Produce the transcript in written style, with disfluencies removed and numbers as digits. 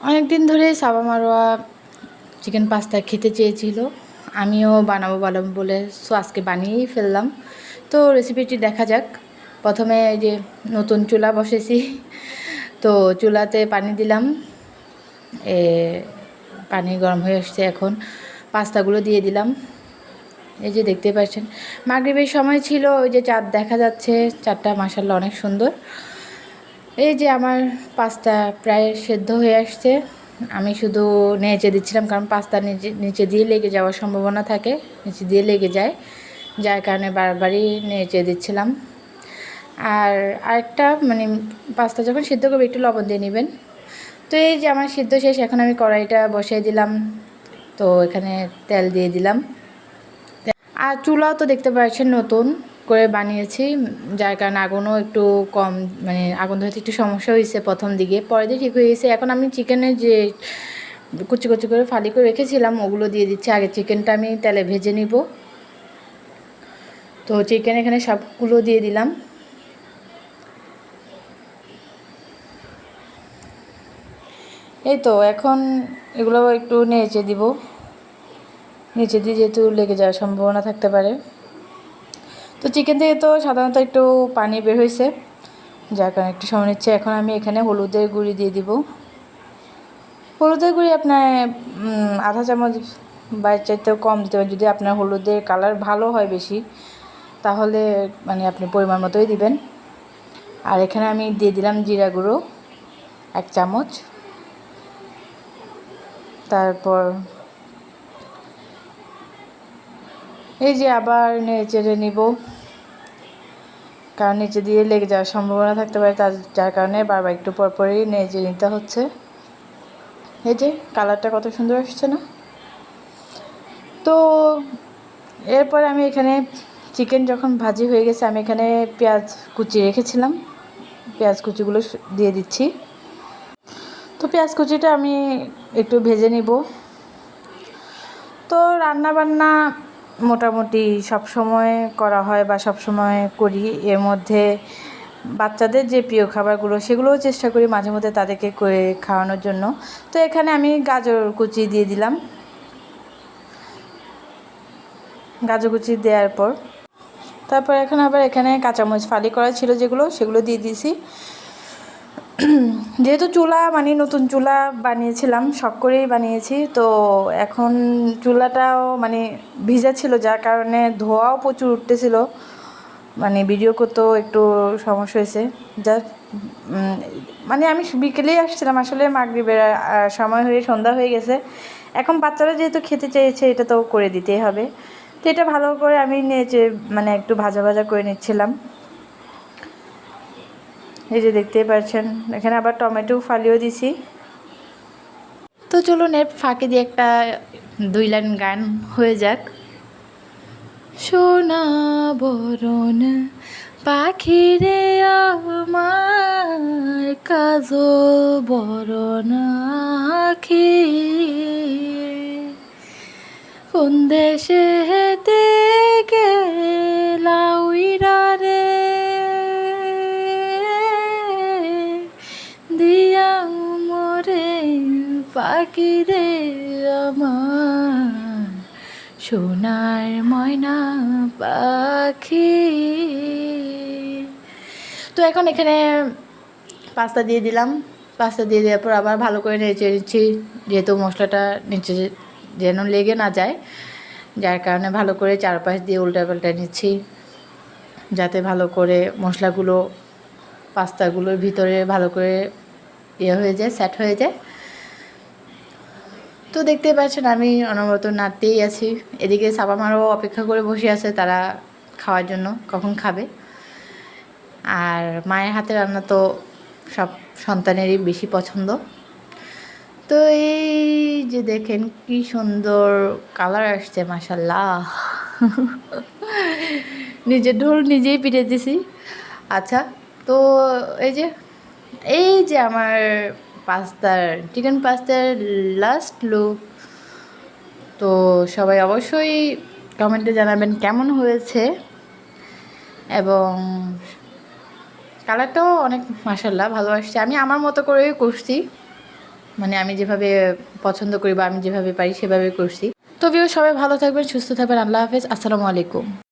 অনেক দিন ধরে সাবা মারোয়া চিকেন পাস্তা খেতে চেয়েছিল, আমিও বানাবো বানাবো বলে আজকে বানিয়েই ফেললাম। তো রেসিপিটি দেখা যাক। প্রথমে এই যে নতুন চুলা বসেছি, তো চুলাতে পানি দিলাম, এ পানি গরম হয়ে আসছে, এখন পাস্তাগুলো দিয়ে দিলাম। এই যে দেখতে পাচ্ছেন মাগরিবের সময় ছিল, ওই যে চাঁদ দেখা যাচ্ছে, চাঁদটা মাশাআল্লাহ অনেক সুন্দর। এই যে আমার পাস্তা প্রায় সেদ্ধ হয়ে আসছে, আমি শুধু নেড়ে দিচ্ছিলাম, কারণ পাস্তা নিচে দিয়ে লেগে যাওয়ার সম্ভাবনা থাকে, নিচে দিয়ে লেগে যায়, যার কারণে বারবারই নেড়ে দিচ্ছিলাম। আর আরেকটা মানে পাস্তা যখন সিদ্ধ করবে একটু লবণ দিয়ে নেবেন। তো এই যে আমার সিদ্ধ শেষ, এখন আমি কড়াইটা বসিয়ে দিলাম, তো এখানে তেল দিয়ে দিলাম। আর চুলাও তো দেখতে পাচ্ছেন নতুন করে বানিয়েছি, যার কারণে আগুনও একটু কম, মানে আগুন ধরতে একটু সমস্যা হয়েছে প্রথম দিকে, পরে দিয়ে ঠিক হয়ে গেছে। এখন আমি চিকেনের যে কুচি কুচি করে ফালি করে রেখেছিলাম ওগুলো দিয়ে দিচ্ছি। আগে চিকেনটা আমি তেলে ভেজে নিব, তো চিকেন এখানে সবগুলো দিয়ে দিলাম। এই তো এখন এগুলো একটু নেড়ে দিব, নিচে দিয়ে যেহেতু লেগে যাওয়ার সম্ভাবনা থাকতে পারে। তো চিকেন থেকে তো সাধারণত একটু পানি বের হয়েছে, যার কারণে একটু সময় নিচ্ছে। এখন আমি এখানে হলুদের গুঁড়ি দিয়ে দিব। হলুদের গুঁড়ি আপনার আধা চামচ বা চাইতেও কম দিতে পারেন, যদি আপনার হলুদের কালার ভালো হয় বেশি, তাহলে মানে আপনি পরিমাণ মতোই দিবেন। আর এখানে আমি দিয়ে দিলাম জিরা গুঁড়ো 1 চামচ। তারপর এই যে আবার নেড়ে নিব, কারণ নিচে দিয়ে লেগে যাওয়ার সম্ভাবনা থাকতে পারে, যার কারণে বারবার একটু পরপরই নেড়ে নিতে হচ্ছে। এই যে কালারটা কত সুন্দর আসছে না? তো এরপর আমি এখানে চিকেন যখন ভাজি হয়ে গেছে, আমি এখানে পেঁয়াজ কুচি রেখেছিলাম, পেঁয়াজ কুচিগুলো দিয়ে দিচ্ছি। তো পেঁয়াজ কুচিটা আমি একটু ভেজে নিব। তো রান্না বান্না মোটামুটি সব সময় করা হয় বা সব সময় করি, এর মধ্যে বাচ্চাদের যে প্রিয় খাবারগুলো সেগুলোও চেষ্টা করি মাঝে মধ্যে তাদেরকে করে খাওয়ানোর জন্য। তো এখানে আমি গাজর কুচি দিয়ে দিলাম। গাজর কুচি দেওয়ার পর তারপর এখন আবার এখানে কাঁচামরিচ ফালি করা ছিল যেগুলো, সেগুলো দিয়ে দিয়েছি। যেহেতু চুলা মানে নতুন চুলা বানিয়েছিলাম, শখ করেই বানিয়েছি, তো এখন চুলাটাও মানে ভিজা ছিল, যার কারণে ধোঁয়াও প্রচুর উঠতেছিল, মানে ভিডিও করতেও একটু সমস্যা হয়েছে। যা মানে আমি বিকেলেই আসছিলাম, আসলে মাগরিবের সময় হয়ে সন্ধ্যা হয়ে গেছে। এখন বাচ্চারা যেহেতু খেতে চেয়েছে, এটা তো করে দিতেই হবে। তো এটা ভালো করে আমি নেড়ে মানে একটু ভাজা ভাজা করে নিচ্ছিলাম। এই যে দেখতেই পাচ্ছেন, এখানে আবার টমেটো ফালিয়েও দিছি। তো চলুন এর ফাঁকে দিয়ে একটা 2 লাইন গান হয়ে যাক। সোনা বরণ পাখিরে আমার, কাজল বরণ আখি, কোন দেশে হেতে গেলা উইরা রে, দিয়া মরে পাখি রে আমার, সোনার ময়না পাখি। তো এখন এখানে পাস্তা দিয়ে দিলাম, পাস্তা দিয়ে দেওয়ার পর আবার ভালো করে নেড়ে নিচ্ছি, যেহেতু মশলাটা নিচে যেন লেগে না যায়, যার কারণে ভালো করে চারপাশ দিয়ে উল্টা পাল্টা নিচ্ছি, যাতে ভালো করে মশলাগুলো পাস্তাগুলোর ভিতরে ভালো করে হয়ে যায়, সেট হয়ে যায়। তো দেখতেই পাচ্ছেন আমি অনবরত নাড়তেই আছি, এদিকে সাবা মারও অপেক্ষা করে বসে আছে তারা খাওয়ার জন্য, কখন খাবে। আর মায়ের হাতে রান্না তো সব সন্তানেরই বেশি পছন্দ। তো এই যে দেখেন কি সুন্দর কালার আসছে, মাশাল্লাহ। নিজের ঢোল নিজেই পিটে দিছি। আচ্ছা, তো এই যে আমার চিকেন পাস্তার লাস্ট লুক। তো সবাই অবশ্যই কমেন্টে জানাবেন কেমন হয়েছে, এবং কালারটাও অনেক মাশাল্লাহ ভালো আসছে। আমি আমার মতো করেই করছি, মানে আমি যেভাবে পছন্দ করি বা আমি যেভাবে পারি সেভাবে করছি। তো ভিউ সবাই ভালো থাকবেন, সুস্থ থাকবেন। আল্লাহ হাফেজ, আসসালামু আলাইকুম।